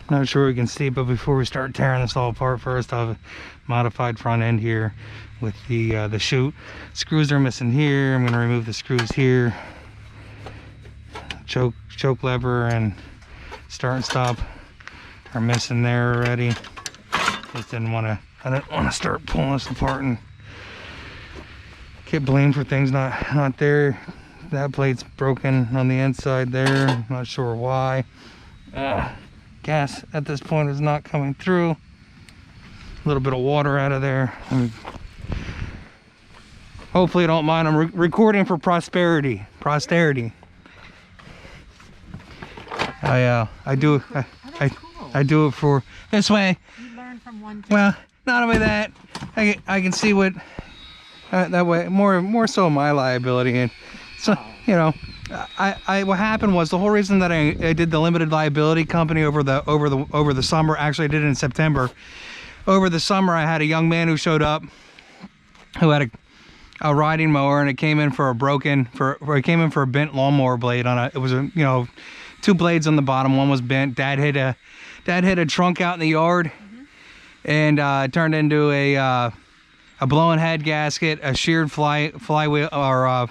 Not sure we can see, but before we start tearing this all apart, first I'll have a modified front end here with the chute. Screws are missing here. I'm going to remove the screws here. Choke lever and start and stop are missing there already. I didn't want to start pulling this apart and get blamed for things not there. That plate's broken on the inside there. Not sure why. Gas at this point is not coming through. A little bit of water out of there. Hopefully you don't mind. I'm recording for posterity. I do it for this way. You learn from one. Well, not only that, I can see what that way more so my liability, and so you know, what happened was the whole reason that I did the limited liability company over the summer. Actually, I did it in September. Over the summer, I had a young man who showed up who had a riding mower, and it came in for a bent lawnmower blade on it was a, you know, 2 blades on the bottom. One was bent. Dad hit a trunk out in the yard, and it turned into a blown head gasket, a sheared flywheel or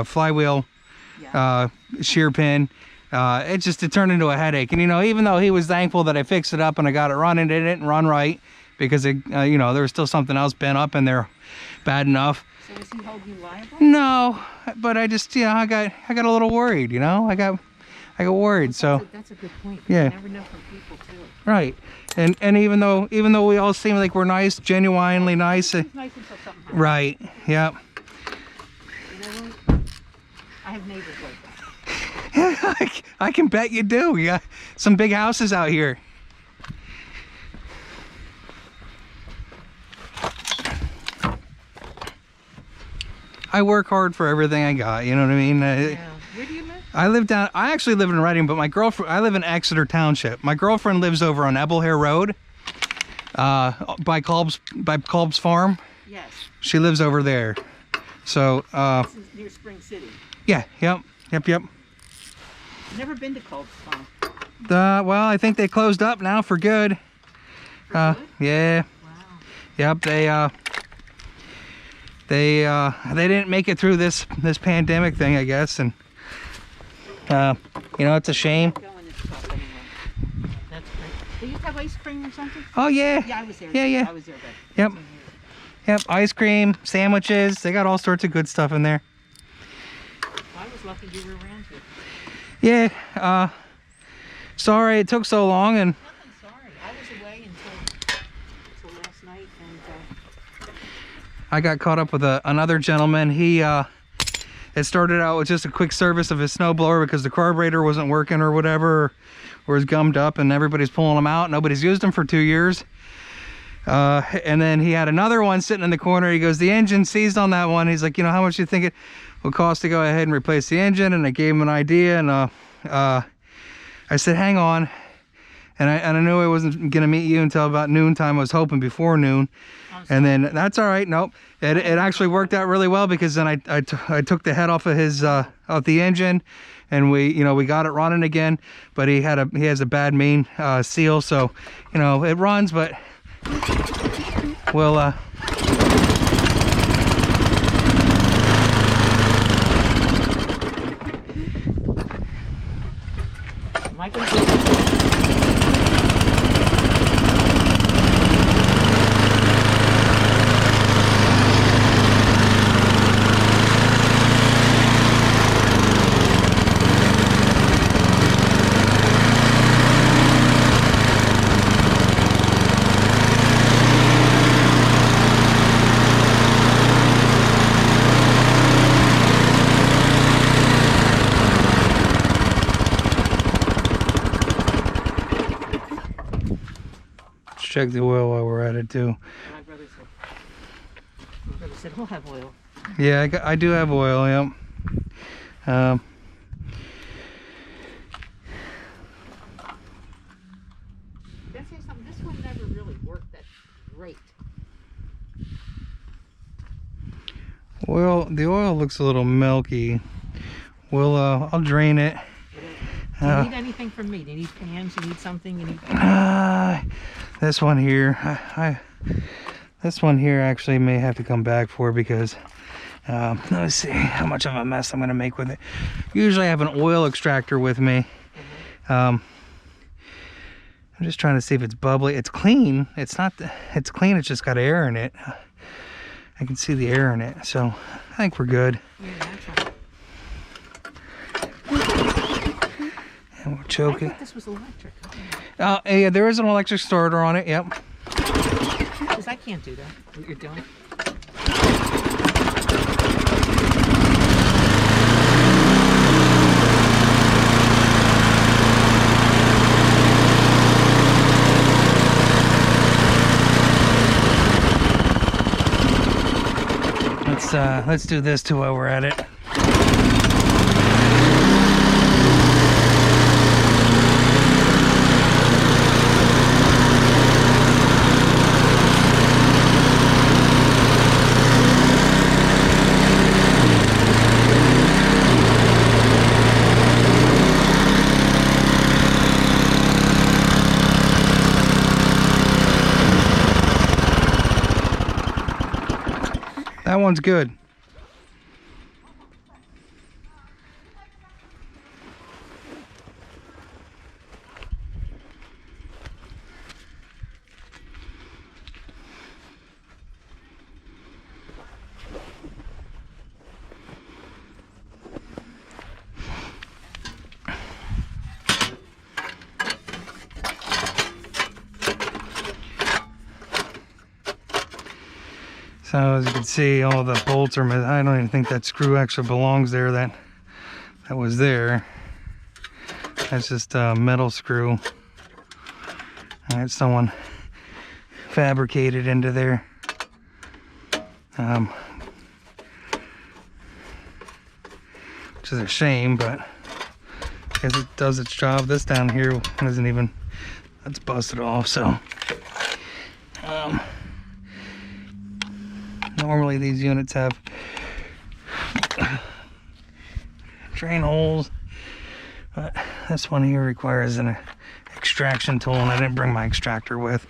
flywheel shear pin. It turned into a headache. And you know, even though he was thankful that I fixed it up and I got it running, it didn't run right because it, you know, there was still something else bent up in there bad enough. So does he hold you liable? No, but I just, you know, I got a little worried. You know, I got worried. Well, that's a good point. Yeah. You never know from people too. Right. And even though we all seem like we're nice, genuinely nice. It's nice until something happens. Right. Yep. You know what? I have neighbors like that. I can bet you do. You got some big houses out here. I work hard for everything I got. You know what I mean? Yeah. Where do you live? I actually live in Reading, but my girlfriend, I live in Exeter Township. My girlfriend lives over on Ebelhair Road, by Kolb's Farm. Yes. She lives over there. So, this is near Spring City. Yeah, yep. Never been to Kolb's Farm. Well, I think they closed up now for good. For good? Yeah. Wow. Yep, they didn't make it through this pandemic thing, I guess, and you know, it's a shame. That's great. They used to have ice cream or something? Oh yeah. Yeah, I was there. Yeah. I was there. Yep. Ice cream, sandwiches. They got all sorts of good stuff in there. I was lucky you were around here. Yeah. Sorry it took so long, and. Nothing sorry. I was away until last night, and I got caught up with another gentleman. He it started out with just a quick service of his snowblower because the carburetor wasn't working or whatever, or was gummed up, and everybody's pulling them out. Nobody's used them for 2 years. And then he had another one sitting in the corner. He goes, the engine seized on that one. He's like, you know, how much do you think it will cost to go ahead and replace the engine? And I gave him an idea, and I said, hang on. And I knew I wasn't gonna meet you until about noontime. I was hoping before noon. And then that's all right. Nope. It actually worked out really well, because then I took the head off of his off the engine, and we got it running again. But he has a bad main seal, so you know it runs, but we'll check the oil while we're at it too. my brother said he'll have oil. Yeah, I do have oil. Yep. Let's say something. This one never really worked that great. Well, the oil looks a little milky. I'll drain it. Do you need anything from me? Do you need pans? You need something? You need... This one here, this one here actually may have to come back for because let me see how much of a mess I'm gonna make with it. Usually I have an oil extractor with me. I'm just trying to see if it's bubbly. It's clean. It's not. It's clean. It's just got air in it. I can see the air in it, so I think we're good. And we'll choke I it. thought this was electric. Yeah, there is an electric starter on it. Yep. Because I can't do that. What you're doing. Let's do this too while we're at it. That one's good. So as you can see, all the bolts are, I don't even think that screw actually belongs there that was there. That's just a metal screw. Alright, someone fabricated into there. Which is a shame, but I guess it does its job. This down here isn't even, that's busted off, so. Normally these units have drain holes, but this one here requires an extraction tool, and I didn't bring my extractor with,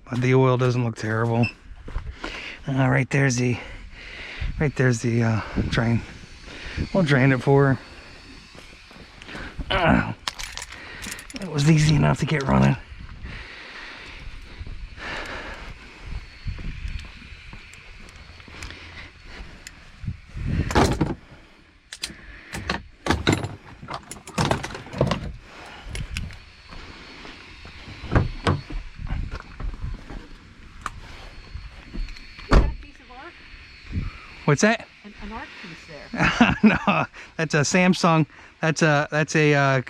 but the oil doesn't look terrible. Right there's the drain. We'll drain it for her. It was easy enough to get running. What's that? An art piece there. No, that's a Samsung. That's a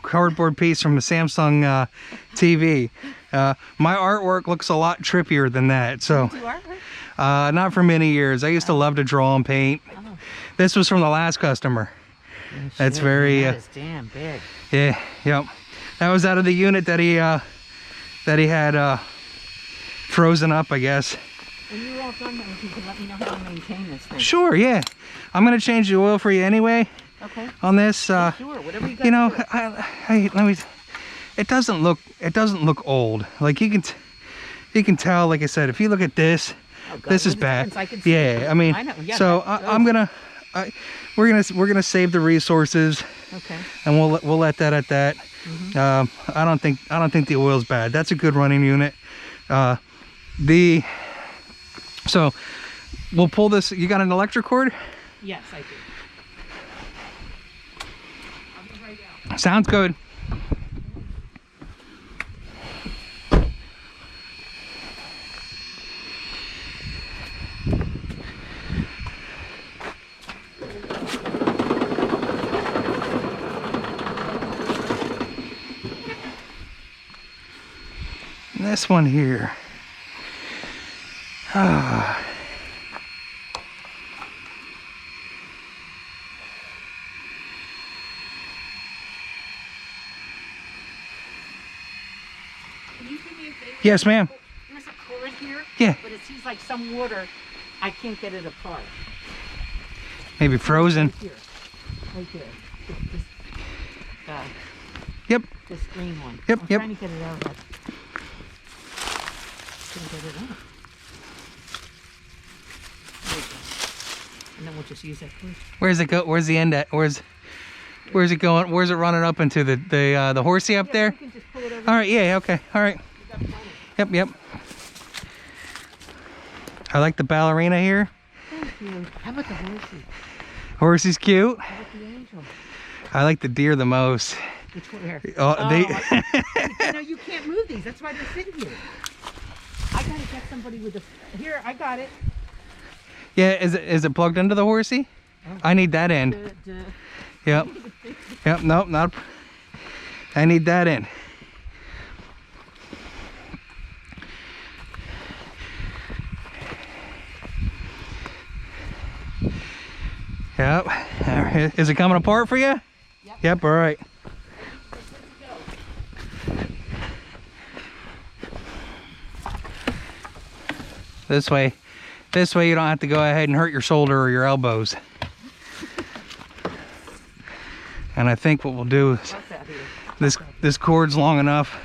cardboard piece from a Samsung TV. My artwork looks a lot trippier than that. So, Do artwork? not for many years. I used to love to draw and paint. Oh. This was from the last customer. Oh, That's shit, very. That is damn big. Yeah. Yep. That was out of the unit that he had frozen up, I guess. When you're all done, then you can let me know how to maintain this thing. Sure. Yeah. I'm gonna change the oil for you anyway. Okay. On this. Sure. Whatever you got. You know, let me. It doesn't look old. Like you can tell. Like I said, if you look at this, Oh, God, this is look at the bad. difference. I can see Yeah, it. I mean, I know. Yeah, so I'm gonna, we're gonna save the resources, Okay. and we'll let that at that. Mm-hmm. I don't think the oil's bad. That's a good running unit. So we'll pull this. You got an electric cord? Yes, I do. I'll go right out. Sounds good. This one here. Ah. Can you do me a favor? Yes, ma'am. There's a cord here. Yeah. But it seems like some water. I can't get it apart. Maybe frozen. Right here. Right here. Just, This green one. Yep, I'm yep. trying to get it out. But couldn't get it out. There we go. And then we'll just use that cord. Where's it go? Where's the end at? Where's it going? Where's it running up into the horsey up there? We can just pull it over. All right. Yeah. Okay. All right. We got plenty. Yep. Yep. I like the ballerina here. Thank you. How about the horsey? Horsey's cute. How about the angel? I like the deer the most. Which one? Here. Oh, they. You know, you can't move these. That's why they're sitting here. I gotta get somebody with a. Here, I got it. Yeah. Is it plugged into the horsey? Oh. I need that in. Yep. Yep. Nope. Not. I need that in. Yep. All right. Is it coming apart for you? Yep. Yep. All right. This way you don't have to go ahead and hurt your shoulder or your elbows. And I think what we'll do is this cord's long enough.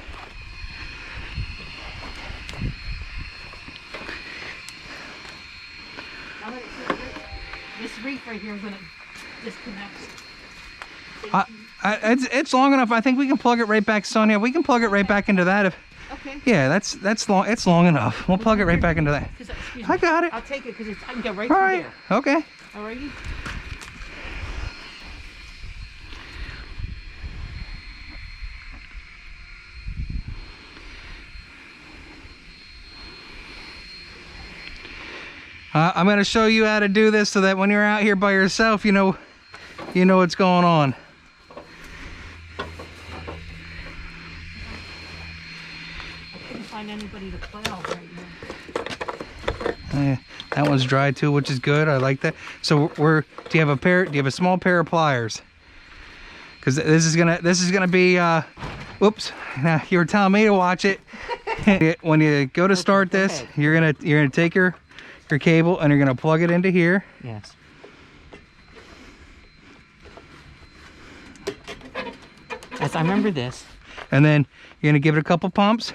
This reef right here is gonna disconnect. It's long enough. I think we can plug it right back, Sonia. We can plug it right back into that. Okay. Yeah, that's long. It's long enough. We'll plug it right back into that. Excuse me. I got it. I'll take it because I can go right All through right. there. Okay. Alrighty. I'm going to show you how to do this so that when you're out here by yourself, you know what's going on. I couldn't find anybody to plow right now. That one's dry too, which is good. I like that. So do you have a small pair of pliers? Because this is gonna be. Whoops! Now you were telling me to watch it. When you go to start this, you're gonna take your cable and you're gonna plug it into here. Yes. Yes, I remember this. And then you're gonna give it a couple pumps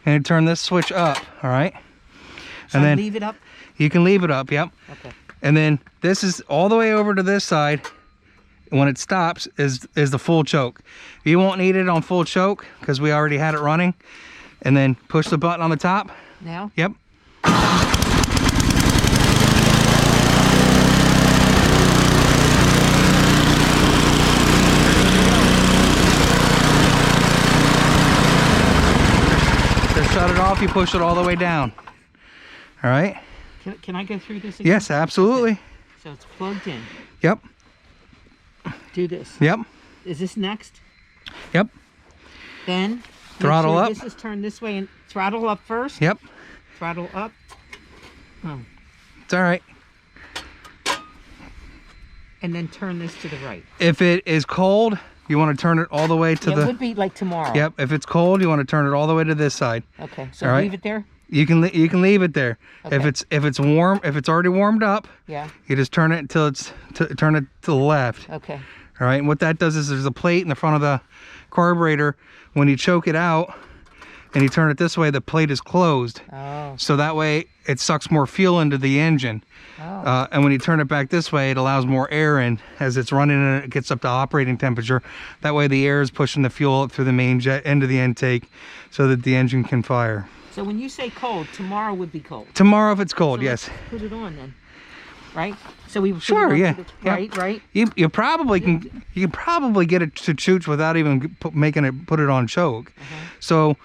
and turn this switch up. All right. And then leave it up. You can leave it up. Yep. Okay. And then this is all the way over to this side. When it stops is the full choke. You won't need it on full choke because we already had it running. And then push the button on the top. Now? Yep. To shut it off, you push it all the way down. All right? Can I go through this again? Yes, absolutely. Okay. So it's plugged in. Yep. Do this. Yep. Is this next? Yep. Then throttle up. This is turned this way and throttle up first. Yep. Throttle up. Oh. It's all right. And then turn this to the right. If it is cold, you want to turn it all the way to the. It would be like tomorrow. Yep. If it's cold, you want to turn it all the way to this side. Okay. So all right? leave it there. You can leave it there. Okay. If it's warm, if it's already warmed up, yeah, you just turn it until turn it to the left. Okay. All right. And what that does is there's a plate in the front of the carburetor. When you choke it out and you turn it this way, the plate is closed. Oh. So that way it sucks more fuel into the engine. Oh. And when you turn it back this way, it allows more air in as it's running and it gets up to operating temperature. That way the air is pushing the fuel up through the main jet into the intake so that the engine can fire. So when you say cold, tomorrow would be cold. Tomorrow if it's cold, So yes. Put it on then, right? So we Sure, yeah. Right, right. You probably can get it to chooch without even put it on choke. So,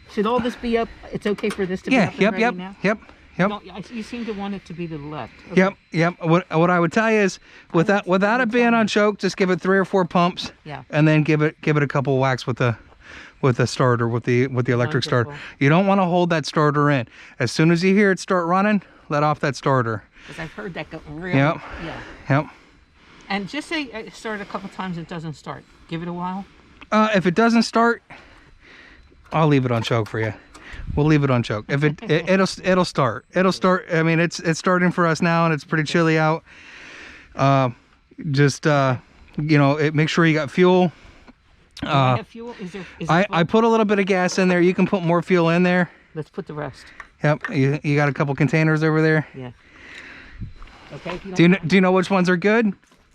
should all this be up? It's okay for this to be yeah, up and ready now? yep. No, you seem to want it to be to the left. Okay. Yep. What I would tell you is, without it being on choke, just give it 3 or 4 pumps. Yeah. And then give it a couple whacks with the starter, with the electric starter. You don't want to hold that starter in. As soon as you hear it start running, let off that starter. Because I've heard that go really. Yep. Yeah. Yep. And just say it started a couple times and it doesn't start. Give it a while. If it doesn't start, I'll leave it on choke for you. We'll leave it on choke. If it'll start. It'll start. I mean, it's starting for us now, and it's pretty chilly out. Just you know, make sure you got fuel. Do I have fuel? Is there I put a little bit of gas in there. You can put more fuel in there. Let's put the rest. Yep, you got a couple containers over there. Yeah. Okay. If you Do you know which ones are good?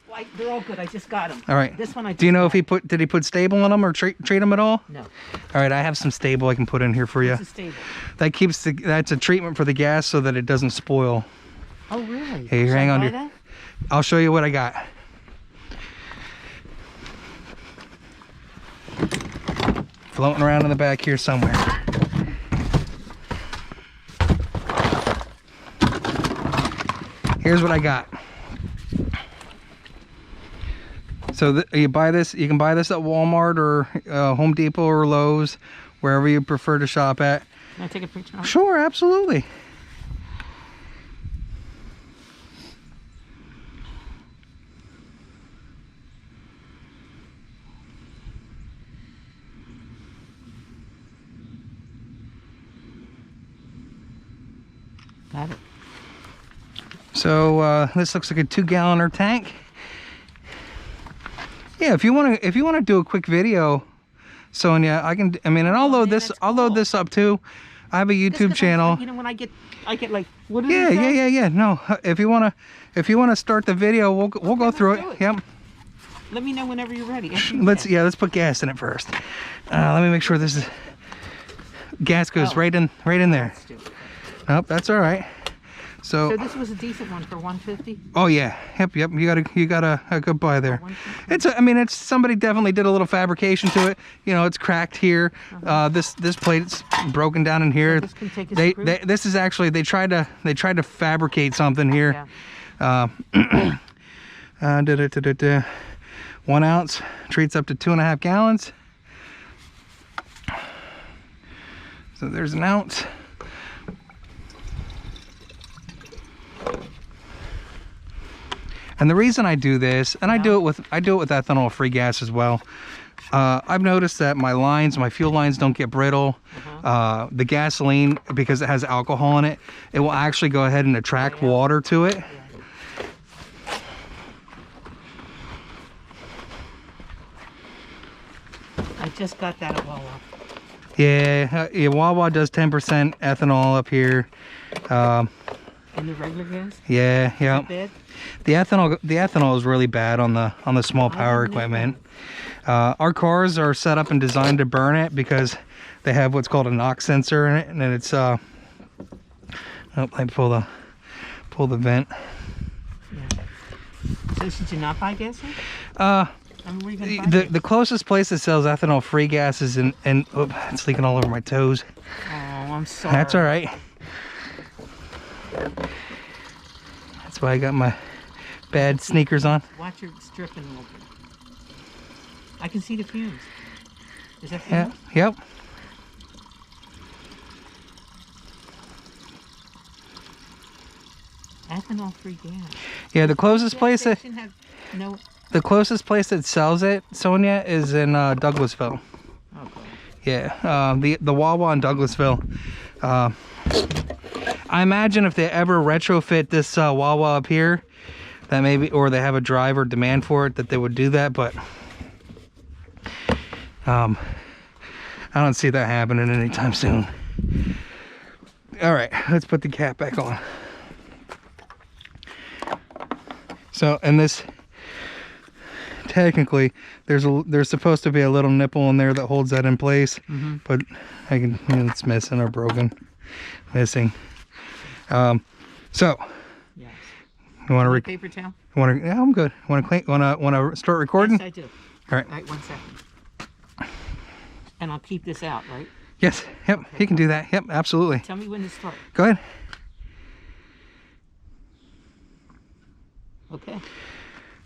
Well, they're all good. I just got them. All right. This one I. Do you know if did he put stable in them or treat them at all? No. All right, I have some stable I can put in here for you. What's a stable? That keeps that's a treatment for the gas so that it doesn't spoil. Oh really? Hey, Should hang I on. buy that? I'll show you what I got. Floating around in the back here somewhere. Here's what I got. So you buy this. You can buy this at Walmart or Home Depot or Lowe's, wherever you prefer to shop at. Can I take a picture of it? Sure, absolutely. Got it. So this looks like a 2-gallon tank. Yeah, if you want to do a quick video, Sonia, I can. I mean, and I'll load this. I'll load this up too. I have a YouTube channel. You know, when I get like, what did Yeah. No, if you wanna start the video, we'll go through it. Yep. Let me know whenever you're ready. Let's put gas in it first. Let me make sure this is gas goes right in there. Nope, that's all right. So this was a decent one for 150. Oh yeah, yep. You got a good buy there. I mean, it's somebody definitely did a little fabrication to it. You know, it's cracked here. This plate's broken down in here. So this can take a this is actually they tried to fabricate something here. Yeah. 1 ounce treats up to 2.5 gallons. So there's an ounce. And the reason I do this, and I do it with ethanol-free gas as well. I've noticed that my fuel lines don't get brittle. The gasoline, because it has alcohol in it, it will actually go ahead and attract water to it. I just got that at Wawa. Yeah, Wawa does 10% ethanol up here. And the regular gas? Yeah. Bad? The ethanol is really bad on the small power equipment. Our cars are set up and designed to burn it because they have what's called a NOx sensor in it, and then it's I pull the vent. Yeah. So should you not buy gas here? I mean, where are you gonna buy the closest place that sells ethanol free gas is in it's leaking all over my toes. Oh, I'm sorry. That's all right. That's why I got my bad sneakers on. Watch your stripping a little bit. I can see the fumes. Is that fumes? Yeah. Yep. Ethanol-free gas. Yeah, the closest place that no. the closest place that sells it, Sonia, is in Douglasville. Okay. Yeah, the Wawa in Douglasville. I imagine if they ever retrofit this Wawa up here, that maybe, or they have a drive or demand for it, that they would do that, but I don't see that happening anytime soon. All right, let's put the cap back on. So, and this, technically, there's supposed to be a little nipple in there that holds that in place, but it's missing or broken, missing. So, yes. you want to paper towel? Yeah, I'm good. Want to start recording? Yes, I do. All right. All right, 1 second. And I'll keep this out, right? Yes. Yep. Okay. You can do that. Yep. Absolutely. Tell me when to start. Go ahead. Okay.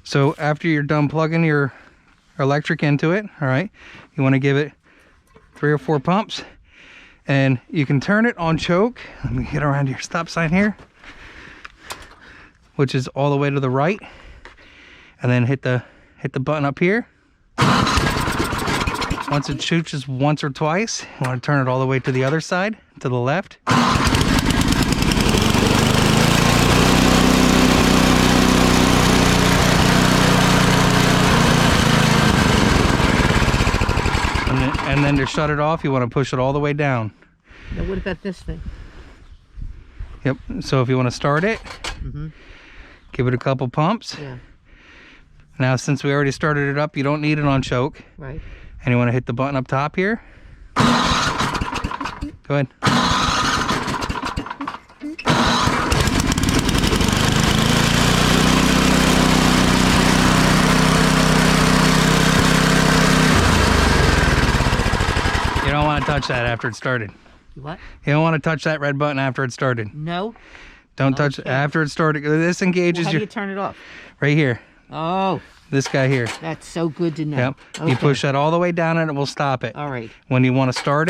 So after you're done plugging your electric into it, all right, you want to give it 3 or 4 pumps, and you can turn it on choke. Let me get around your stop sign here, which is all the way to the right, and then hit the button up here. Once it shoots just once or twice, you want to turn it all the way to the other side, to the left. and then to shut it off, you want to push it all the way down. Now what about this thing? Yep. So if you want to start it, Mm-hmm. give it a couple pumps. Yeah. Now, since we already started it up, you don't need it on choke. Right. And you want to hit the button up top here. Go ahead. You don't want to touch that after it started. What? You don't want to touch that red button after it started. No. Don't touch it after it started. This engages Well, how do your you turn it off? right here. Oh, This guy here. that's so good to know. Yep. Okay. You push that all the way down and it will stop it. All right. When you want to start it.